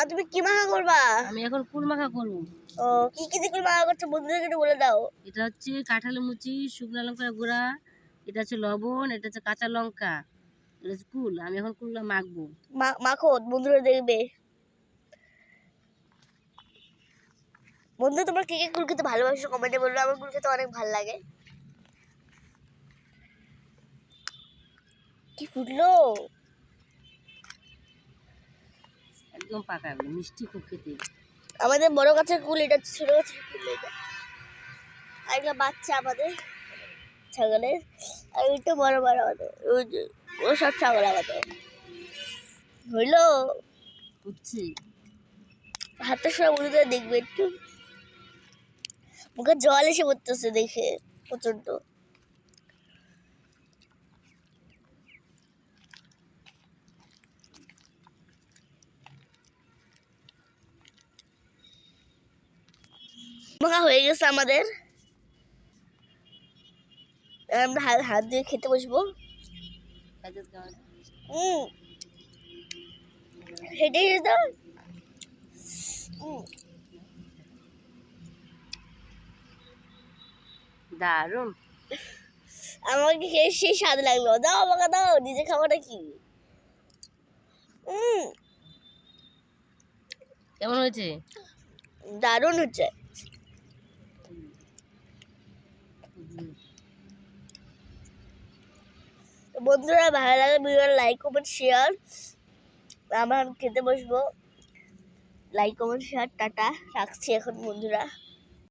তুমি কি মাখা করবা? আমি এখন কুল মাখা করবো। ও কি কি দিয়ে কুল মাখা করছো বন্ধুদেরকে একটু বলে দাও। এটা হচ্ছে কাঁঠালের মুচি, শুকনো লঙ্কার গুঁড়া, এটা হচ্ছে লবণ, এটা হচ্ছে কাঁচা লঙ্কা, এটা হচ্ছে কুল। আমি এখন কুলটা মাখবো। মাখো, বন্ধুরা দেখবে। বন্ধু তোমার কে কে কুল খেতে ভালোবাসো কমেন্টে বলবে। আমার কুল খেতে অনেক ভালো লাগে। কি ফুটলো! একদম পাকা, মিষ্টি খুব খেতে। আমাদের বড় গাছের কুল, এটা ছোট গাছের কুল। এটা আর একটা বাচ্চা আমাদের ছাগলের, আর একটু বড় বড় আমাদের। ওই যে ও সব ছাগল আমাদের। হইলো বুঝছি। হাতটা সব বন্ধুদের দেখবে একটু। মুখে জল এসে পড়তেছে দেখে প্রচন্ড। মাখা হয়ে গেছে আমাদের। আমরা হাত দিয়ে খেতে বসবো। হেঁটে যেতে দারুণ। আমাকে খেয়ে সেই স্বাদ লাগলো। দাও আমাকে দাও, নিজে খাবারটা কি। কেমন হয়েছে? দারুণ হচ্ছে। বন্ধুরা ভালো লাগে ভিডিও লাইক কমেন্ট শেয়ার। আমরা খেতে বসবো। লাইক কমেন্ট শেয়ার, টাটা, রাখছি এখন বন্ধুরা।